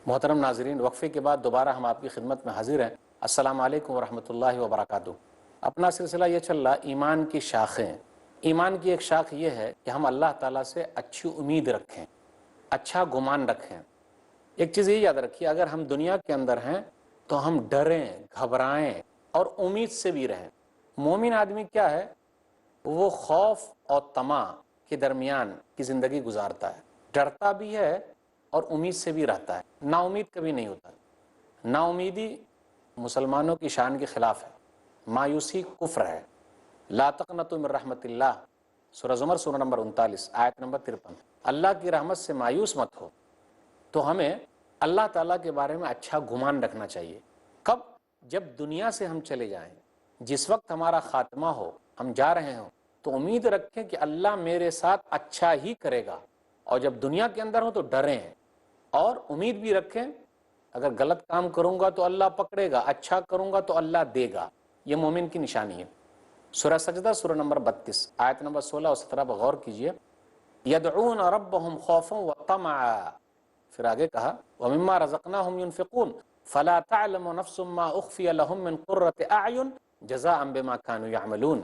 محترم ناظرین، وقفے کے بعد دوبارہ ہم آپ کی خدمت میں حاضر ہیں۔ السلام علیکم ورحمۃ اللہ وبرکاتہ۔ اپنا سلسلہ یہ چل رہا ایمان کی شاخیں۔ ایمان کی ایک شاخ یہ ہے کہ ہم اللہ تعالیٰ سے اچھی امید رکھیں، اچھا گمان رکھیں۔ ایک چیز یہ یاد رکھیے، اگر ہم دنیا کے اندر ہیں تو ہم ڈریں، گھبرائیں اور امید سے بھی رہیں۔ مومن آدمی کیا ہے؟ وہ خوف اور طمع کے درمیان کی زندگی گزارتا ہے، ڈرتا بھی ہے اور امید سے بھی رہتا ہے، نا امید کبھی نہیں ہوتا۔ نا امیدی مسلمانوں کی شان کے خلاف ہے، مایوسی کفر ہے۔ لا تقنطوا من رحمت اللہ، سورہ زمر سورہ نمبر 39 آیت نمبر 53۔ اللہ کی رحمت سے مایوس مت ہو۔ تو ہمیں اللہ تعالیٰ کے بارے میں اچھا گمان رکھنا چاہیے۔ کب؟ جب دنیا سے ہم چلے جائیں، جس وقت ہمارا خاتمہ ہو، ہم جا رہے ہوں، تو امید رکھیں کہ اللہ میرے ساتھ اچھا ہی کرے گا۔ اور جب دنیا کے اندر ہوں تو ڈریں اور امید بھی رکھیں، اگر غلط کام کروں گا تو اللہ پکڑے گا، اچھا کروں گا تو اللہ دے گا۔ یہ مومن کی نشانی ہے۔ سورہ سجدہ سورہ نمبر 32 آیت نمبر 16 اور 17 پر غور کیجئے۔ یدعون ربهم خوفا وطمعا، پھر آگے کہا وَمِمَّا رَزَقْنَاهُمْ يُنْفِقُونَ فَلَا تَعْلَمُ نَفْسٌ مَّا أُخْفِيَ لَهُم مِّن قُرَّةِ أَعْيُنٍ جَزَاءً بِمَا كَانُوا يَعْمَلُونَ۔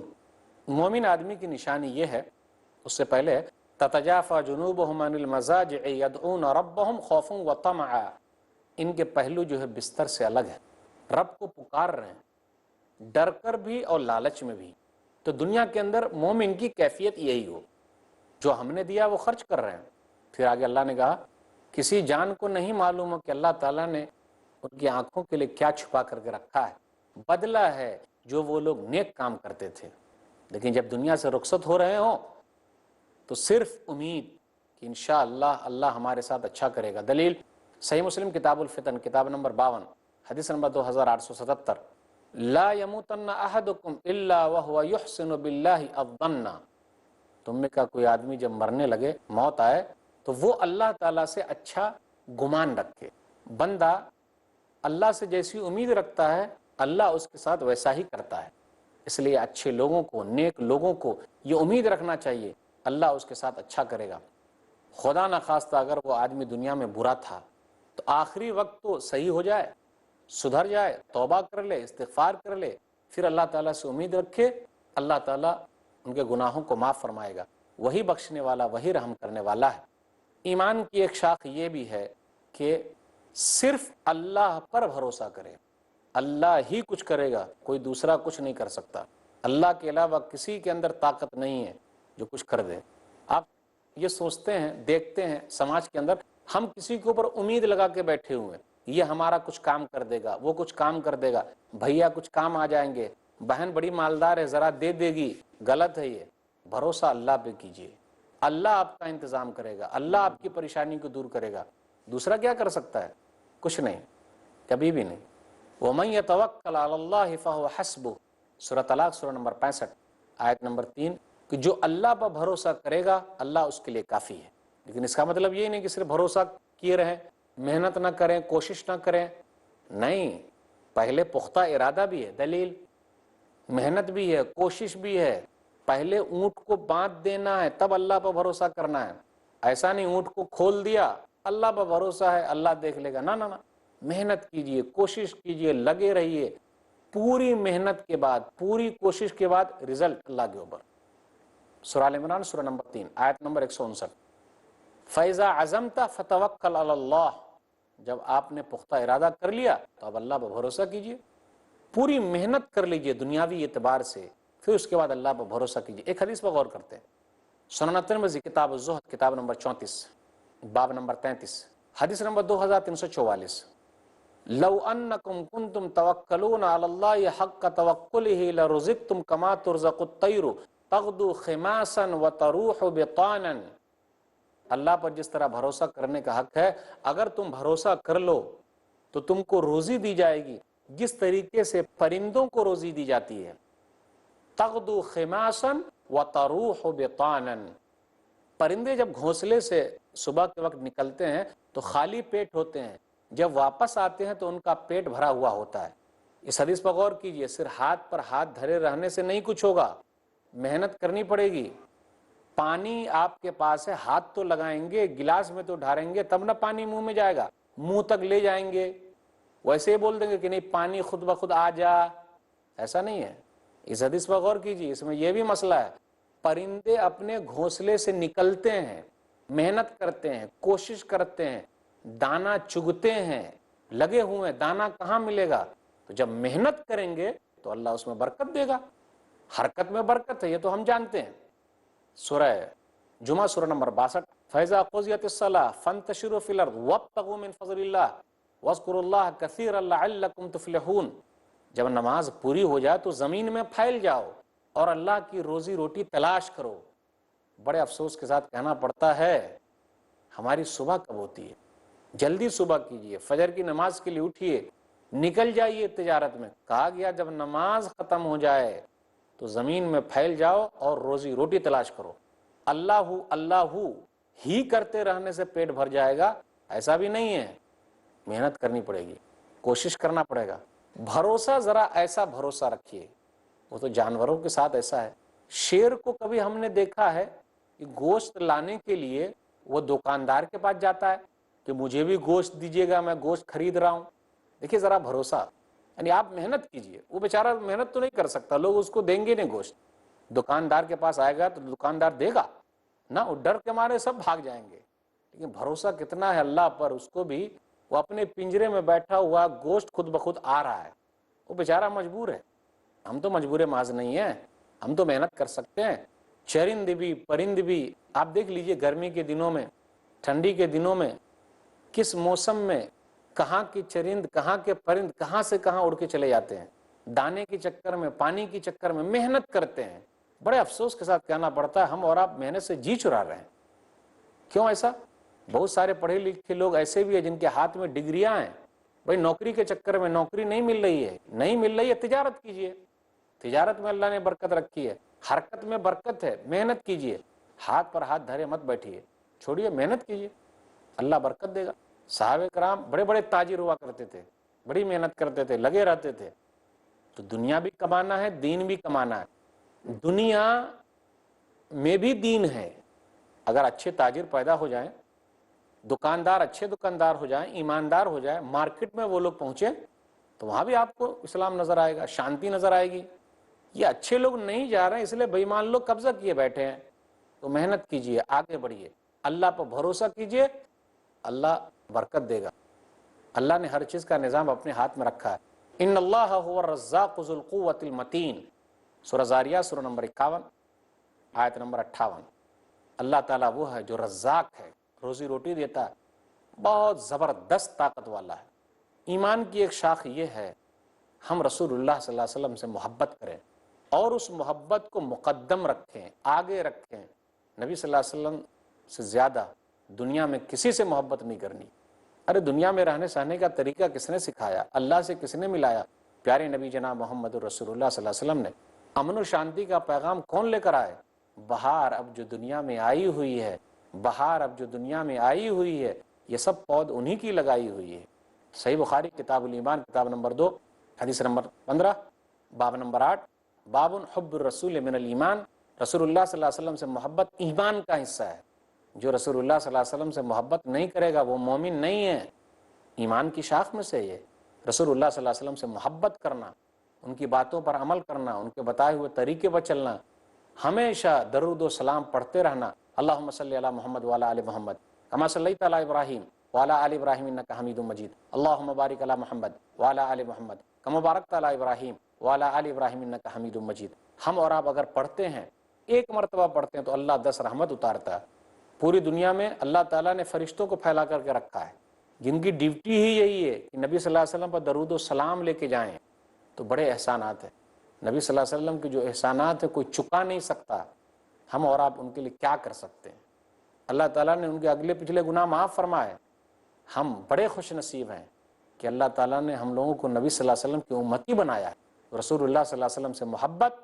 مومن آدمی کی نشانی یہ ہے، اس سے پہلے تَتَجَافَى جُنُوبُهُمْ عَنِ الْمَضَاجِعِ يَدْعُونَ رَبَّهُمْ خَوْفًا وَطَمَعًا، ان کے پہلو جو ہے بستر سے الگ ہے، رب کو پکار رہے ہیں ڈر کر بھی اور لالچ میں بھی۔ تو دنیا کے اندر مومن کی کیفیت یہی ہو، جو ہم نے دیا وہ خرچ کر رہے ہیں۔ پھر آگے اللہ نے کہا کسی جان کو نہیں معلوم ہو کہ اللہ تعالیٰ نے ان کی آنکھوں کے لیے کیا چھپا کر کے رکھا ہے، بدلہ ہے جو وہ لوگ نیک کام کرتے تھے۔ لیکن جب دنیا سے رخصت ہو رہے ہوں تو صرف امید کہ انشاءاللہ اللہ ہمارے ساتھ اچھا کرے گا۔ دلیل صحیح مسلم کتاب الفتن کتاب نمبر 52 حدیث نمبر 2877، لا یموتن احدکم الا وهو یحسن باللہ الظن، تم میں کا کوئی آدمی جب مرنے لگے، موت آئے، تو وہ اللہ تعالیٰ سے اچھا گمان رکھے۔ بندہ اللہ سے جیسی امید رکھتا ہے اللہ اس کے ساتھ ویسا ہی کرتا ہے۔ اس لیے اچھے لوگوں کو، نیک لوگوں کو یہ امید رکھنا چاہیے اللہ اس کے ساتھ اچھا کرے گا۔ خدا نخواستہ اگر وہ آدمی دنیا میں برا تھا تو آخری وقت تو صحیح ہو جائے، سدھر جائے، توبہ کر لے، استغفار کر لے، پھر اللہ تعالیٰ سے امید رکھے، اللہ تعالیٰ ان کے گناہوں کو معاف فرمائے گا۔ وہی بخشنے والا، وہی رحم کرنے والا ہے۔ ایمان کی ایک شاخ یہ بھی ہے کہ صرف اللہ پر بھروسہ کرے، اللہ ہی کچھ کرے گا، کوئی دوسرا کچھ نہیں کر سکتا۔ اللہ کے علاوہ کسی کے اندر طاقت نہیں ہے جو کچھ کر دے۔ آپ یہ سوچتے ہیں، دیکھتے ہیں سماج کے اندر ہم کسی کے اوپر امید لگا کے بیٹھے ہوئے ہیں، یہ ہمارا کچھ کام کر دے گا، وہ کچھ کام کر دے گا، بھیا کچھ کام آ جائیں گے، بہن بڑی مالدار ہے ذرا دے دے گی۔ غلط ہے یہ۔ بھروسہ اللہ پہ کیجیے، اللہ آپ کا انتظام کرے گا، اللہ آپ کی پریشانی کو دور کرے گا۔ دوسرا کیا کر سکتا ہے؟ کچھ نہیں، کبھی بھی نہیں۔ وَمَن يَتَوَكَّلْ عَلَى اللَّهِ فَهُوَ حَسْبُهُ، سورہ طلاق سورہ نمبر 65 آیت نمبر 3، کہ جو اللہ پر بھروسہ کرے گا اللہ اس کے لیے کافی ہے۔ لیکن اس کا مطلب یہ نہیں کہ صرف بھروسہ کیے رہیں، محنت نہ کریں، کوشش نہ کریں، نہیں، پہلے پختہ ارادہ بھی ہے۔ دلیل محنت بھی ہے، کوشش بھی ہے۔ پہلے اونٹ کو باندھ دینا ہے تب اللہ پر بھروسہ کرنا ہے۔ ایسا نہیں اونٹ کو کھول دیا اللہ پر بھروسہ ہے اللہ دیکھ لے گا، نہ نہ نہ، محنت کیجئے، کوشش کیجئے، لگے رہیے، پوری محنت کے بعد، پوری کوشش کے بعد رزلٹ اللہ کے اوپر۔ سورہ ال عمران سورہ نمبر 3 آیت نمبر 159، فَإِذَا عَزَمْتَ فَتَوَكَّلْ عَلَى اللَّهِ، جب آپ نے پختہ ارادہ کر لیا تو اب اللہ پر بھروسہ کیجئے، پوری محنت کر لیجئے دنیاوی اعتبار سے، پھر اس کے بعد اللہ پر بھروسہ کیجئے۔ ایک حدیث پر غور کرتے ہیں، سنن ترمذی کتاب الزہد کتاب نمبر 34 باب نمبر 33 حدیث نمبر 2344، لو انکم کنتم توکلون علی اللہ حق توکلہ لرزقتم کما ترزق الطیر تغدو خماسا وتروح بطانا، اللہ پر جس طرح بھروسہ کرنے کا حق ہے، اگر تم بھروسہ کر لو تو تم کو روزی دی جائے گی جس طریقے سے پرندوں کو روزی دی جاتی ہے۔ تغدو خماسا وتروح بطانا، پرندے جب گھونسلے سے صبح کے وقت نکلتے ہیں تو خالی پیٹ ہوتے ہیں، جب واپس آتے ہیں تو ان کا پیٹ بھرا ہوا ہوتا ہے۔ اس حدیث پر غور کیجئے، صرف ہاتھ پر ہاتھ دھرے رہنے سے نہیں کچھ ہوگا، محنت کرنی پڑے گی۔ پانی آپ کے پاس ہے، ہاتھ تو لگائیں گے، گلاس میں تو ڈھاریں گے تب نہ پانی منہ میں جائے گا، منہ تک لے جائیں گے، ویسے ہی بول دیں گے کہ نہیں پانی خود بخود آ جا، ایسا نہیں ہے۔ اس حدیث پر غور کیجیے، اس میں یہ بھی مسئلہ ہے، پرندے اپنے گھونسلے سے نکلتے ہیں، محنت کرتے ہیں، کوشش کرتے ہیں، دانا چگتے ہیں، لگے ہوئے ہیں، دانا کہاں ملے گا؟ تو جب محنت کریں گے تو اللہ اس میں برکت دے گا، حرکت میں برکت ہے، یہ تو ہم جانتے ہیں۔ سورہ جمعہ سورہ نمبر 62، فَإِذَا قُضِيَتِ الصَّلَاةُ فَانتَشِرُوا فِي الْأَرْضِ وَابْتَغُوا مِن فَضْلِ اللَّهِ وَاذْكُرُوا اللَّهَ كَثِيرًا لَعَلَّكُمْ تُفْلِحُونَ۔ جب نماز پوری ہو جائے تو زمین میں پھیل جاؤ اور اللہ کی روزی روٹی تلاش کرو۔ بڑے افسوس کے ساتھ کہنا پڑتا ہے، ہماری صبح کب ہوتی ہے؟ جلدی صبح کیجئے، فجر کی نماز کے لیے اٹھیے، نکل جائیے تجارت میں۔ کہا گیا جب نماز ختم ہو جائے تو زمین میں پھیل جاؤ اور روزی روٹی تلاش کرو۔ اللہ ہی کرتے رہنے سے پیٹ بھر جائے گا ایسا بھی نہیں ہے، محنت کرنی پڑے گی، کوشش کرنا پڑے گا۔ بھروسہ ذرا ایسا بھروسہ رکھیے، وہ تو جانوروں کے ساتھ ایسا ہے۔ شیر کو کبھی ہم نے دیکھا ہے کہ گوشت لانے کے لیے وہ دکاندار کے پاس جاتا ہے کہ مجھے بھی گوشت دیجیے گا، میں گوشت خرید رہا ہوں؟ دیکھیے ذرا بھروسہ، یعنی آپ محنت کیجئے، وہ بیچارہ محنت تو نہیں کر سکتا، لوگ اس کو دیں گے نہیں گوشت۔ دکاندار کے پاس آئے گا تو دکاندار دے گا نا، وہ ڈر کے مارے سب بھاگ جائیں گے۔ لیکن بھروسہ کتنا ہے اللہ پر، اس کو بھی وہ اپنے پنجرے میں بیٹھا ہوا گوشت خود بخود آ رہا ہے، وہ بیچارہ مجبور ہے۔ ہم تو مجبور محض نہیں ہیں، ہم تو محنت کر سکتے ہیں۔ چرند بھی پرند بھی، آپ دیکھ لیجئے گرمی کے دنوں میں، ٹھنڈی کے دنوں میں، کس موسم میں کہاں کی چرند کہاں کے پرند کہاں سے کہاں اڑ کے چلے جاتے ہیں، دانے کے چکر میں، پانی کے چکر میں محنت کرتے ہیں۔ بڑے افسوس کے ساتھ کہنا پڑتا ہے ہم اور آپ محنت سے جی چرا رہے ہیں۔ کیوں ایسا؟ بہت سارے پڑھے لکھے لوگ ایسے بھی ہیں جن کے ہاتھ میں ڈگریاں ہیں، بھائی نوکری کے چکر میں نوکری نہیں مل رہی ہے، نہیں مل رہی ہے، تجارت کیجئے، تجارت میں اللہ نے برکت رکھی ہے، حرکت میں برکت ہے، محنت کیجئے، ہاتھ پر ہاتھ دھرے مت بیٹھیے، چھوڑیے، محنت کیجئے، اللہ برکت دے گا۔ صحابہ کرام بڑے بڑے تاجر ہوا کرتے تھے، بڑی محنت کرتے تھے، لگے رہتے تھے۔ تو دنیا بھی کمانا ہے، دین بھی کمانا ہے۔ دنیا میں بھی دین ہے، اگر اچھے تاجر پیدا ہو جائیں، دکاندار اچھے دکاندار ہو جائیں، ایماندار ہو جائیں، مارکیٹ میں وہ لوگ پہنچے تو وہاں بھی آپ کو اسلام نظر آئے گا، شانتی نظر آئے گی۔ یہ اچھے لوگ نہیں جا رہے ہیں، اس لیے بے ایمان لوگ قبضہ کیے بیٹھے ہیں۔ تو محنت کیجئے، آگے بڑھیے، اللہ پر بھروسہ کیجئے، اللہ برکت دے گا۔ اللہ نے ہر چیز کا نظام اپنے ہاتھ میں رکھا ہے۔ ان اللہ هو الرزاق ذو القوۃ المتین، سورہ زاریات سورہ نمبر 51 آیت نمبر 58۔ اللہ تعالیٰ وہ ہے جو رزاق ہے، روزی روٹی دیتا ہے، بہت زبردست طاقت والا ہے۔ ایمان کی ایک شاخ یہ ہے ہم رسول اللہ صلی اللہ علیہ وسلم سے محبت کریں اور اس محبت کو مقدم رکھیں، آگے رکھیں۔ نبی صلی اللہ علیہ وسلم سے زیادہ دنیا میں کسی سے محبت نہیں کرنی۔ ارے دنیا میں رہنے سہنے کا طریقہ کس نے سکھایا؟ اللہ سے کس نے ملایا؟ پیارے نبی جناب محمد رسول اللہ صلی اللہ علیہ وسلم نے۔ امن و شانتی کا پیغام کون لے کر آئے؟ بہار اب جو دنیا میں آئی ہوئی ہے، بہار اب جو دنیا میں آئی ہوئی ہے، یہ سب پود انہی کی لگائی ہوئی ہے۔ صحیح بخاری کتاب الایمان کتاب نمبر 2 حدیث نمبر 15، باب نمبر 8، باب حب الرسول من الایمان، رسول اللہ صلی اللہ علیہ وسلم سے محبت ایمان کا حصہ ہے۔ جو رسول اللہ صلی اللہ علیہ وسلم سے محبت نہیں کرے گا وہ مومن نہیں ہے۔ ایمان کی شاخ میں سے یہ رسول اللہ صلی اللہ علیہ وسلم سے محبت کرنا، ان کی باتوں پر عمل کرنا، ان کے بتائے ہوئے طریقے پر چلنا، ہمیشہ درود و سلام پڑھتے رہنا۔ اللہم صلی علی محمد وعلی آل محمد کما صلیت علی ابراہیم وعلی آل ابراہیم انک حمید مجید، اللہم بارک علی محمد وعلی آل محمد کما بارکت علی ابراہیم وعلی آل ابراہیم انک حمید مجید۔ ہم اور آپ اگر پڑھتے ہیں، ایک مرتبہ پڑھتے ہیں تو اللہ 10 رحمت اتارتا ہے۔ پوری دنیا میں اللہ تعالیٰ نے فرشتوں کو پھیلا کر کے رکھا ہے جن کی ڈیوٹی ہی یہی ہے کہ نبی صلی اللہ علیہ وسلم پر درود و سلام لے کے جائیں۔ تو بڑے احسانات ہیں نبی صلی اللہ علیہ وسلم کے، جو احسانات ہیں کوئی چکا نہیں سکتا۔ ہم اور آپ ان کے لیے کیا کر سکتے ہیں؟ اللہ تعالیٰ نے ان کے اگلے پچھلے گناہ معاف فرمائے۔ ہم بڑے خوش نصیب ہیں کہ اللہ تعالیٰ نے ہم لوگوں کو نبی صلی اللہ علیہ وسلم کی امتی بنایا ہے۔ رسول اللہ صلی اللہ علیہ وسلم سے محبت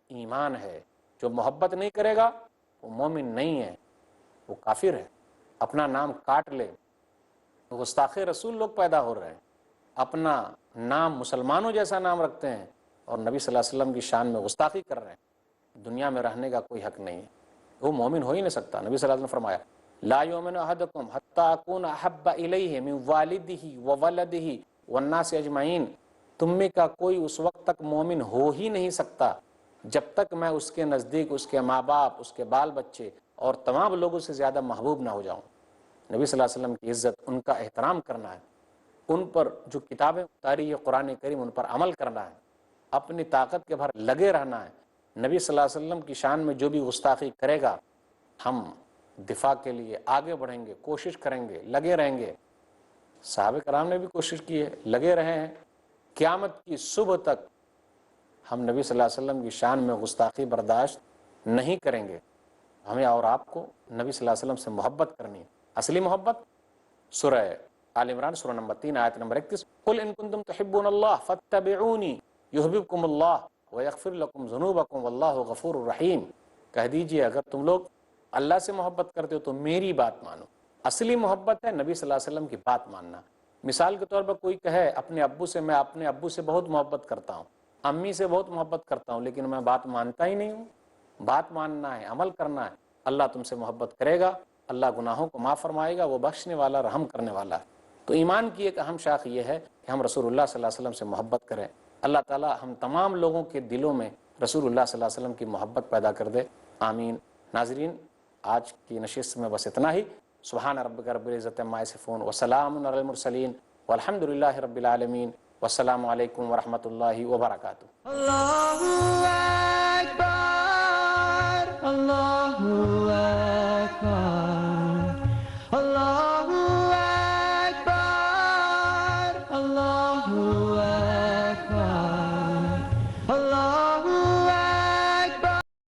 ایمان ہے، جو محبت نہیں کرے گا وہ مومن نہیں ہے، وہ کافر ہے۔ اپنا نام کاٹ لے، گستاخ رسول لوگ پیدا ہو رہے ہیں، اپنا نام مسلمانوں جیسا نام رکھتے ہیں اور نبی صلی اللہ علیہ وسلم کی شان میں گستاخی کر رہے ہیں۔ دنیا میں رہنے کا کوئی حق نہیں ہے، وہ مومن ہو ہی نہیں سکتا۔ نبی صلی اللہ علیہ وسلم نے فرمایا لا یؤمن احدکم حتی اکون احب الیہ من والدہ وولدہ والناس اجمعین، تم میں کا کوئی اس وقت تک مومن ہو ہی نہیں سکتا جب تک میں اس کے نزدیک اس کے ماں باپ، اس کے بال بچے اور تمام لوگوں سے زیادہ محبوب نہ ہو جاؤں۔ نبی صلی اللہ علیہ وسلم کی عزت، ان کا احترام کرنا ہے، ان پر جو کتابیں اتاری ہے قرآن کریم ان پر عمل کرنا ہے، اپنی طاقت کے بھر لگے رہنا ہے۔ نبی صلی اللہ علیہ وسلم کی شان میں جو بھی گستاخی کرے گا، ہم دفاع کے لیے آگے بڑھیں گے، کوشش کریں گے، لگے رہیں گے۔ صحابہ کرام نے بھی کوشش کی ہے، لگے رہے ہیں۔ قیامت کی صبح تک ہم نبی صلی اللہ علیہ وسلم کی شان میں گستاخی برداشت نہیں کریں گے۔ ہمیں اور آپ کو نبی صلی اللہ علیہ وسلم سے محبت کرنی ہے۔ اصلی محبت سورہ آل عمران سورہ نمبر 3 آیت نمبر 31، قل ان کنتم تحبون اللہ فاتبعونی یحببکم اللہ ویغفر لکم ذنوبکم واللہ غفور الرحیم۔ کہہ دیجئے اگر تم لوگ اللہ سے محبت کرتے ہو تو میری بات مانو۔ اصلی محبت ہے نبی صلی اللہ علیہ وسلم کی بات ماننا۔ مثال کے طور پر کوئی کہے اپنے ابو سے، میں اپنے ابو سے بہت محبت کرتا ہوں، امی سے بہت محبت کرتا ہوں، لیکن میں بات مانتا ہی نہیں ہوں۔ بات ماننا ہے، عمل کرنا ہے، اللہ تم سے محبت کرے گا، اللہ گناہوں کو معاف فرمائے گا، وہ بخشنے والا، رحم کرنے والا ہے۔ تو ایمان کی ایک اہم شاخ یہ ہے کہ ہم رسول اللہ صلی اللہ علیہ وسلم سے محبت کریں۔ اللہ تعالی ہم تمام لوگوں کے دلوں میں رسول اللہ صلی اللہ علیہ وسلم کی محبت پیدا کر دے، آمین۔ ناظرین، آج کی نشست میں بس اتنا ہی۔ سبحان ربک رب العزت عما یصفون وسلام علی المرسلین والحمد للہ رب العالمین، والسلام علیکم ورحمۃ اللہ وبرکاتہ۔